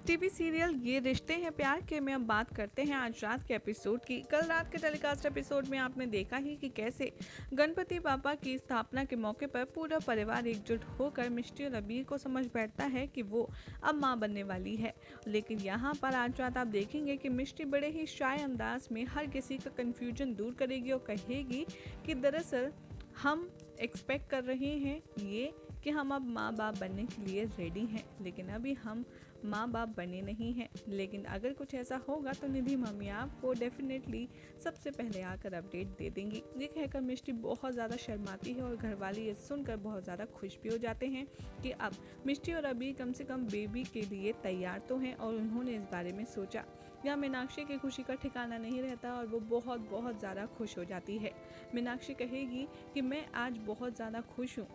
TV serial ये रिश्ते हैं प्यार के में अब बात करते हैं आज रात के एपिसोड की। कल रात के टेलीकास्ट एपिसोड में आपने देखा ही कि कैसे गणपति पापा की स्थापना के मौके पर पूरा परिवार एकजुट होकर मिष्टी और अबीर को समझ बैठता है कि वो अब मां बनने वाली है। लेकिन यहाँ पर आज रात आप देखेंगे कि मिष्टी बड़े ही शाय अंदाज में हर किसी का कंफ्यूजन दूर करेगी और कहेगी कि दरअसल हम एक्सपेक्ट कर रहे हैं ये कि हम अब माँ बाप बनने के लिए रेडी हैं, लेकिन अभी हम माँ बाप बने नहीं हैं। लेकिन अगर कुछ ऐसा होगा तो निधि मम्मी आपको डेफिनेटली सबसे पहले आकर अपडेट दे देंगी। ये कहकर मिष्टी बहुत ज़्यादा शर्माती है और घर वाले ये सुनकर बहुत ज़्यादा खुश भी हो जाते हैं कि अब मिष्टी और अभी कम से कम बेबी के लिए तैयार तो हैं और उन्होंने इस बारे में सोचा। यहाँ मीनाक्षी की खुशी का ठिकाना नहीं रहता और वो बहुत बहुत ज़्यादा खुश हो जाती है। मीनाक्षी कहेगी कि मैं आज बहुत ज़्यादा खुश हूँ,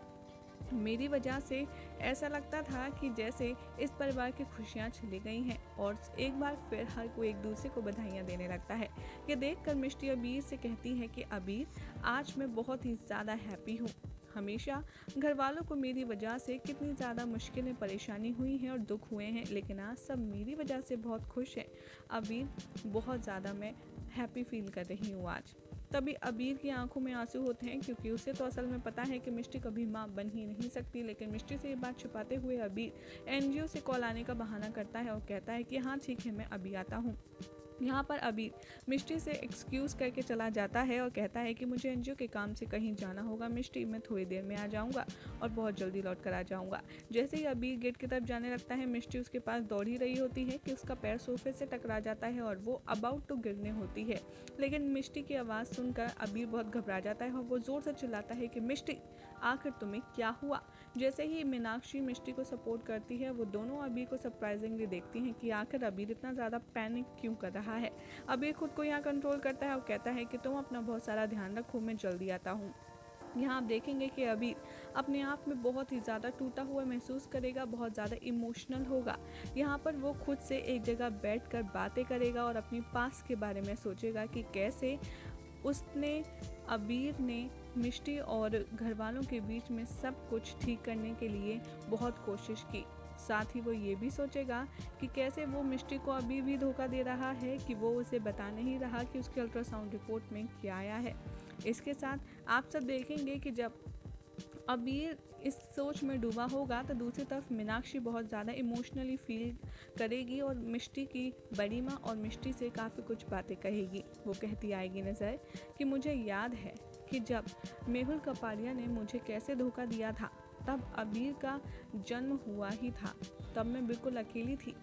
मेरी वजह से ऐसा लगता था कि जैसे इस परिवार की खुशियाँ चली गई हैं। और एक बार फिर हर कोई एक दूसरे को बधाइयाँ देने लगता है। ये देखकर मिष्टी अबीर से कहती है कि अबीर आज मैं बहुत ही ज़्यादा हैप्पी हूँ। हमेशा घर वालों को मेरी वजह से कितनी ज़्यादा मुश्किलें परेशानी हुई हैं और दुख हुए हैं, लेकिन आज सब मेरी वजह से बहुत खुश हैं। अबीर बहुत ज़्यादा मैं हैप्पी फील कर रही हूँ आज। तभी अबीर की आंखों में आंसू होते हैं क्योंकि उसे तो असल में पता है कि मिष्टी कभी मां बन ही नहीं सकती। लेकिन मिष्टी से ये बात छुपाते हुए अबीर एनजीओ से कॉल आने का बहाना करता है और कहता है कि हाँ ठीक है मैं अभी आता हूँ। यहाँ पर अबीर मिष्टी से एक्सक्यूज़ करके चला जाता है और कहता है कि मुझे एनजीओ के काम से कहीं जाना होगा मिष्टी, मैं थोड़ी देर में आ जाऊँगा और बहुत जल्दी लौट कर आ जाऊँगा। जैसे ही अबीर गेट की तरफ जाने लगता है मिष्टी उसके पास दौड़ ही रही होती है कि उसका पैर सोफे से टकरा जाता है और वो अबाउट टू गिरने होती है। लेकिन मिष्टी की आवाज़ सुनकर अबीर बहुत घबरा जाता है और वो ज़ोर से चिल्लाता है कि मिष्टी आखिर तुम्हें क्या हुआ। जैसे ही मीनाक्षी मिष्टी को सपोर्ट करती है वो दोनों अबीर को सरप्राइजिंगली देखती हैं कि आखिर अबीर इतना ज़्यादा पैनिक क्यों कर रहा है। अबीर खुद को यहाँ कंट्रोल करता है और कहता है कि तुम अपना बहुत सारा ध्यान रखो, मैं जल्दी आता हूँ। यहाँ आप देखेंगे कि अबीर अपने आप में बहुत ही ज़्यादा टूटा हुआ महसूस करेगा, बहुत ज़्यादा इमोशनल होगा। यहाँ पर वो खुद से एक जगह बैठकर बातें करेगा और अपनी पास के बारे में सोचेगा कि कैसे उसने अबीर ने मिष्टी और घर वालों के बीच में सब कुछ ठीक करने के लिए बहुत कोशिश की। साथ ही वो ये भी सोचेगा कि कैसे वो मिष्टी को अभी भी धोखा दे रहा है कि वो उसे बता नहीं रहा कि उसके अल्ट्रासाउंड रिपोर्ट में क्या आया है। इसके साथ आप सब देखेंगे कि जब अबीर इस सोच में डूबा होगा तो दूसरी तरफ मीनाक्षी बहुत ज़्यादा इमोशनली फील करेगी और मिष्टी की बड़ी माँ और मिष्टी से काफ़ी कुछ बातें कहेगी। वो कहती आएगी नज़र कि मुझे याद है कि जब मेहुल कपाड़िया ने मुझे कैसे धोखा दिया था, तब अबीर का जन्म हुआ ही था, तब मैं बिल्कुल अकेली थी।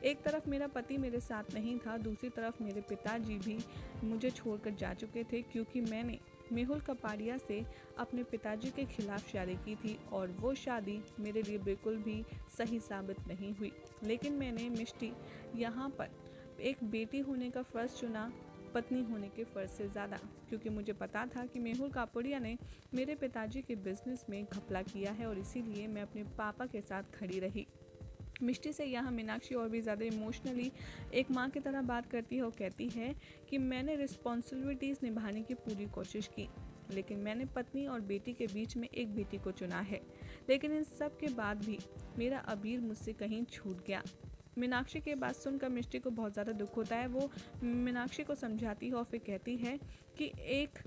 एक तरफ मेरा पति मेरे साथ नहीं था, दूसरी तरफ मेरे पिताजी भी मुझे छोड़कर जा चुके थे क्योंकि मैंने मेहुल कपाड़िया से अपने पिताजी के खिलाफ शादी की थी और वो शादी मेरे लिए बिल्कुल भी सही साबित नहीं हुई। लेकिन मैंने मिष्टी यहाँ पर एक बेटी होने का फ़र्ज़ चुना पत्नी होने के फ़र्ज़ से ज़्यादा, क्योंकि मुझे पता था कि मेहुल कापड़िया ने मेरे पिताजी के बिज़नेस में घपला किया है और इसीलिए मैं अपने पापा के साथ खड़ी रही। मिष्टी से यहाँ मीनाक्षी और भी ज़्यादा इमोशनली एक माँ की तरह बात करती है और कहती है कि मैंने रिस्पॉन्सिबिलिटीज़ निभाने की पूरी कोशिश की, लेकिन मैंने पत्नी और बेटी के बीच में एक बेटी को चुना है। लेकिन इन सब के बाद भी मेरा अबीर मुझसे कहीं छूट गया। मीनाक्षी के बात सुनकर मिष्टी को बहुत ज़्यादा दुख होता है। वो मीनाक्षी को समझाती है और फिर कहती है कि एक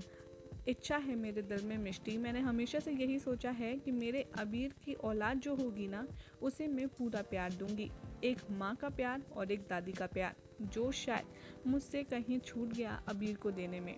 इच्छा है मेरे दिल में मिष्टी, मैंने हमेशा से यही सोचा है कि मेरे अबीर की औलाद जो होगी ना, उसे मैं पूरा प्यार दूंगी, एक माँ का प्यार और एक दादी का प्यार, जो शायद मुझसे कहीं छूट गया अबीर को देने में।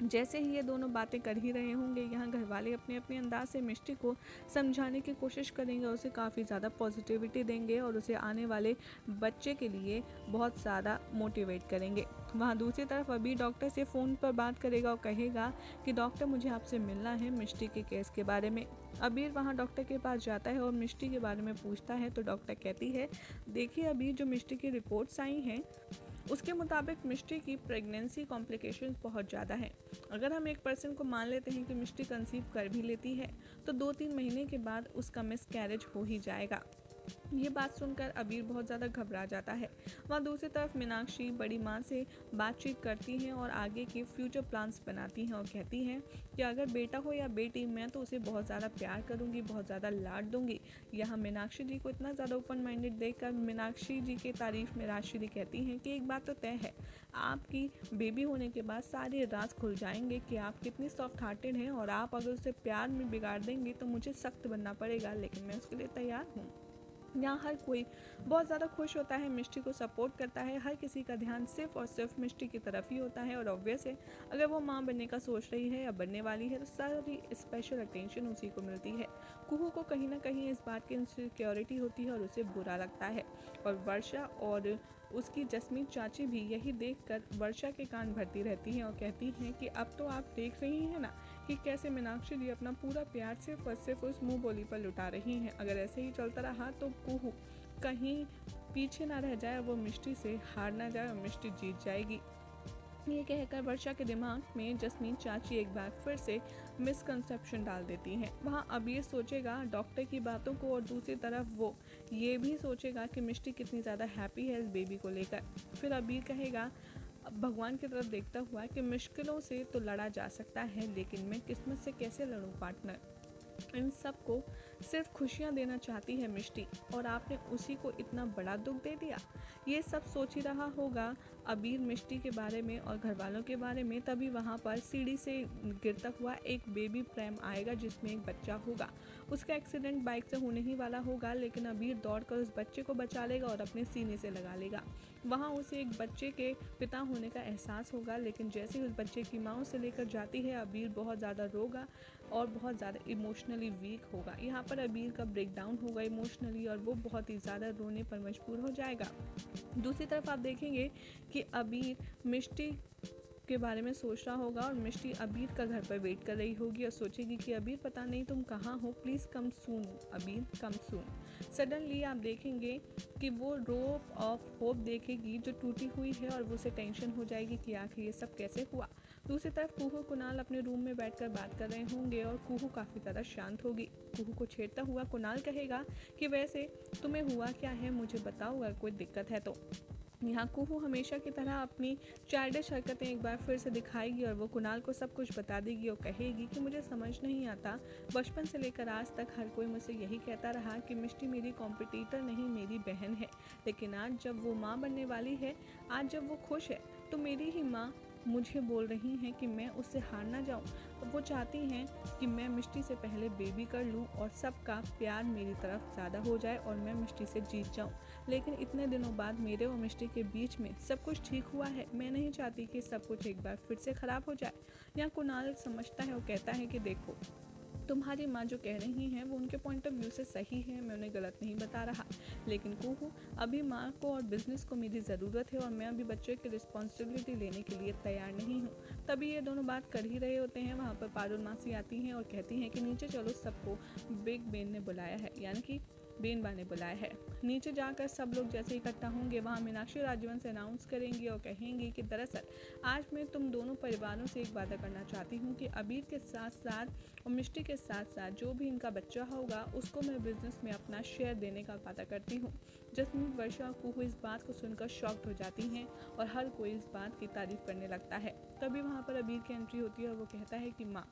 जैसे ही ये दोनों बातें कर ही रहे होंगे, यहाँ घर वाले अपने अपने अंदाज से मिष्टी को समझाने की कोशिश करेंगे, उसे काफ़ी ज़्यादा पॉजिटिविटी देंगे और उसे आने वाले बच्चे के लिए बहुत ज़्यादा मोटिवेट करेंगे। वहाँ दूसरी तरफ अभी डॉक्टर से फ़ोन पर बात करेगा और कहेगा कि डॉक्टर मुझे आपसे मिलना है मिष्टी के केस के बारे में। अबीर वहाँ डॉक्टर के पास जाता है और मिष्टी के बारे में पूछता है तो डॉक्टर कहती है, देखिए अबीर जो मिष्टी की रिपोर्ट्स आई हैं उसके मुताबिक मिष्टी की प्रेगनेंसी कॉम्प्लिकेशंस बहुत ज़्यादा हैं। अगर हम एक पर्सन को मान लेते हैं कि मिष्टी कंसीव कर भी लेती है तो 2-3 महीने के बाद उसका मिसकैरेज हो ही जाएगा। ये बात सुनकर अबीर बहुत ज़्यादा घबरा जाता है। वहाँ दूसरी तरफ मीनाक्षी बड़ी माँ से बातचीत करती हैं और आगे के फ्यूचर प्लान्स बनाती हैं और कहती हैं कि अगर बेटा हो या बेटी, मैं तो उसे बहुत ज़्यादा प्यार करूँगी, बहुत ज़्यादा लाड दूंगी। यहाँ मीनाक्षी जी को इतना ज़्यादा ओपन माइंडेड देखकर मीनाक्षी जी की तारीफ में राशि जी कहती हैं कि एक बात तो तय है, आपकी बेबी होने के बाद सारे राज खुल जाएंगे कि आप कितनी सॉफ्ट हार्टेड हैं, और आप अगर उसे प्यार में बिगाड़ देंगे तो मुझे सख्त बनना पड़ेगा, लेकिन मैं उसके लिए तैयार हूँ। यहाँ हर कोई बहुत ज़्यादा खुश होता है, मिष्टी को सपोर्ट करता है, हर किसी का ध्यान सिर्फ और सिर्फ मिष्टी की तरफ ही होता है। और ऑब्वियस है, अगर वो माँ बनने का सोच रही है या बनने वाली है तो सारी स्पेशल अटेंशन उसी को मिलती है। कुहू को कहीं ना कहीं इस बात की इनसिक्योरिटी होती है और उसे बुरा लगता है। और वर्षा और उसकी जस्मीन चाची भी यही देखकर वर्षा के कान भरती रहती हैं और कहती हैं कि अब तो आप देख रही हैं ना कि कैसे मीनाक्षी जी अपना पूरा प्यार सिर्फ और सिर्फ उस मुंह बोली पर लुटा रही हैं। अगर ऐसे ही चलता रहा तो कुहू कहीं पीछे ना रह जाए, वो मिष्टी से हार ना जाए और मिष्टी जीत जाएगी। ये कहकर वर्षा के दिमाग में जस्मीन चाची एक बार फिर से मिसकंसेप्शन डाल देती हैं। वहाँ अबीर सोचेगा डॉक्टर की बातों को, और दूसरी तरफ वो ये भी सोचेगा कि मिष्टी कितनी ज़्यादा हैप्पी है इस बेबी को लेकर। फिर अबीर कहेगा भगवान की तरफ देखता हुआ कि मुश्किलों से तो लड़ा जा सकता है, लेकिन मैं किस्मत से कैसे लड़ूं पार्टनर। इन सबको सिर्फ खुशियाँ देना चाहती है मिष्टी, और आपने उसी को इतना बड़ा दुख दे दिया। ये सब सोच ही रहा होगा अबीर मिष्टी के बारे में और घर वालों के बारे में। तभी वहाँ पर सीढ़ी से गिरता हुआ एक बेबी प्रेम आएगा जिसमें एक बच्चा होगा। उसका एक्सीडेंट बाइक से होने ही वाला होगा, लेकिन अबीर दौड़कर उस बच्चे को बचा लेगा और अपने सीने से लगा लेगा। वहाँ उसे एक बच्चे के पिता होने का एहसास होगा, लेकिन जैसे ही उस बच्चे की माँ उसे लेकर जाती है, अबीर बहुत ज़्यादा रोगा और बहुत ज़्यादा इमोशनली वीक होगा। यहाँ पर अबीर का ब्रेक डाउन होगा इमोशनली, और वो बहुत ही ज़्यादा रोने पर मजबूर हो जाएगा। दूसरी तरफ आप देखेंगे कि अबीर मिष्टी के बारे में सोच रहा होगा, और मिष्टी अबीर का घर पर वेट कर रही होगी और सोचेगी कि अबीर पता नहीं तुम कहाँ हो, प्लीज़ कम सून, अबीर कम सून। सडनली आप देखेंगे कि वो रोप ऑफ होप देखेगी जो टूटी हुई है, और वो उसे टेंशन हो जाएगी कि आखिर ये सब कैसे हुआ। दूसरी तरफ कुहू कुणाल अपने रूम में बैठकर बात कर रहे होंगे और कुहू काफ़ी ज़्यादा शांत होगी। कुहू को छेड़ता हुआ कुणाल कहेगा कि वैसे तुम्हें हुआ क्या है, मुझे बताओ अगर कोई दिक्कत है तो। यहाँ कुहू हमेशा की तरह अपनी चाइल्डिश हरकतें एक बार फिर से दिखाएगी और वो कुणाल को सब कुछ बता देगी और कहेगी कि मुझे समझ नहीं आता, बचपन से लेकर आज तक हर कोई मुझसे यही कहता रहा कि मिष्टी मेरी कॉम्पिटिटर नहीं, मेरी बहन है, लेकिन आज जब वो माँ बनने वाली है, आज जब वो खुश है, तो मेरी ही माँ मुझे बोल रही हैं कि मैं उससे हार ना जाऊं। वो चाहती हैं कि मैं मिष्टी से पहले बेबी कर लूं और सबका प्यार मेरी तरफ ज़्यादा हो जाए और मैं मिष्टी से जीत जाऊं। लेकिन इतने दिनों बाद मेरे और मिष्टी के बीच में सब कुछ ठीक हुआ है, मैं नहीं चाहती कि सब कुछ एक बार फिर से ख़राब हो जाए। यहाँ कुणाल समझता है और कहता है कि देखो, तुम्हारी माँ जो कह रही हैं वो उनके पॉइंट ऑफ व्यू से सही है, मैं उन्हें गलत नहीं बता रहा, लेकिन कुहू अभी माँ को और बिजनेस को मेरी ज़रूरत है और मैं अभी बच्चे की रिस्पॉन्सिबिलिटी लेने के लिए तैयार नहीं हूँ। तभी ये दोनों बात कर ही रहे होते हैं, वहाँ पर पारुल मासी आती हैं और कहती हैं कि नीचे चलो, सबको बिग बेन ने बुलाया है, यानी कि बेन बा ने बुलाया है। नीचे जाकर सब लोग जैसे इकट्ठा होंगे, वहाँ मीनाक्षी राजवन से अनाउंस करेंगी और कहेंगी कि दरअसल आज मैं तुम दोनों परिवारों से एक वादा करना चाहती हूँ कि अबीर के साथ साथ और मिष्टी के साथ साथ जो भी इनका बच्चा होगा उसको मैं बिजनेस में अपना शेयर देने का वादा करती हूँ। जस्मीन, वर्षा, कुहू इस बात को सुनकर शॉक्ड हो जाती हैं और हर कोई इस बात की तारीफ करने लगता है। तभी वहाँ पर अबीर की एंट्री होती है और वो कहता है कि माँ,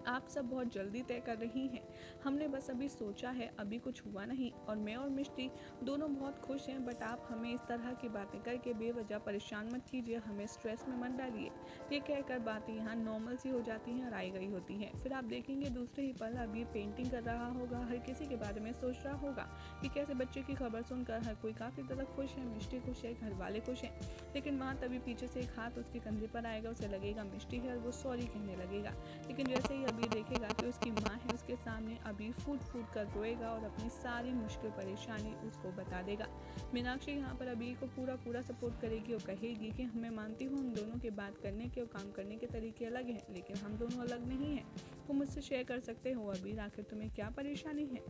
आप सब बहुत जल्दी तय कर रही हैं, हमने बस अभी सोचा है, अभी कुछ हुआ नहीं, और मैं और मिष्टी दोनों बहुत खुश हैं, बट आप हमें इस तरह की बातें करके बेवजह परेशान मत कीजिए, हमें स्ट्रेस में मत डालिए। ये कहकर बातें यहाँ नॉर्मल सी हो जाती हैं और आई गई होती हैं। फिर आप देखेंगे दूसरे ही पल अभी पेंटिंग कर रहा होगा, हर किसी के बारे में सोच रहा होगा कि कैसे बच्चे की खबर सुनकर हर कोई काफ़ी ज़्यादा खुश है, मिष्टी खुश है, घर वाले खुश हैं। लेकिन वहाँ तभी पीछे से एक हाथ उसके कंधे पर आएगा, उसे लगेगा मिष्टी है और वो सॉरी कहने लगेगा। लेकिन जैसे ही अबीर देखेगा कि उसकी माँ है उसके सामने, अबीर फूट फूट कर रोएगा और अपनी सारी मुश्किल परेशानी उसको बता देगा। मीनाक्षी यहाँ पर अबीर को पूरा सपोर्ट करेगी और कहेगी कि मैं मानती हूँ हम दोनों के बात करने के और काम करने के तरीके अलग हैं, लेकिन हम दोनों अलग नहीं हैं। तुम मुझसे शेयर कर सकते हो अबीर, आखिर तुम्हें क्या परेशानी है।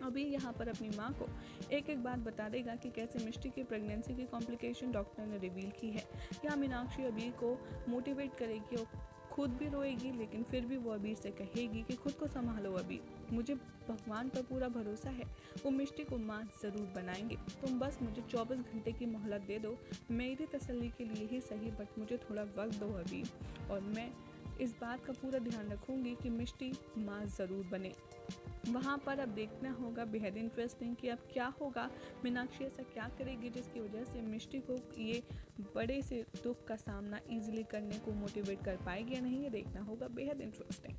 अबीर यहाँ पर अपनी माँ को एक एक बात बता देगा कि कैसे मिष्टी की प्रेगनेंसी की कॉम्प्लिकेशन डॉक्टर ने रिवील की है। यहाँ मीनाक्षी अबीर को मोटिवेट करेगी और खुद भी रोएगी, लेकिन फिर भी वो अबीर से कहेगी कि खुद को संभालो अबीर, मुझे भगवान पर पूरा भरोसा है, वो मिष्टी को माँ ज़रूर बनाएंगे, तुम बस मुझे 24 घंटे की मोहलत दे दो, मेरी तसल्ली के लिए ही सही, बट मुझे थोड़ा वक्त दो अबीर, और मैं इस बात का पूरा ध्यान रखूंगी कि मिष्टी माँ ज़रूर बने। वहाँ पर अब देखना होगा बेहद इंटरेस्टिंग कि अब क्या होगा, मीनाक्षी ऐसा क्या करेगी जिसकी वजह से मिष्टी को ये बड़े से दुख का सामना इजीली करने को मोटिवेट कर पाएगी या नहीं, ये देखना होगा, बेहद इंटरेस्टिंग।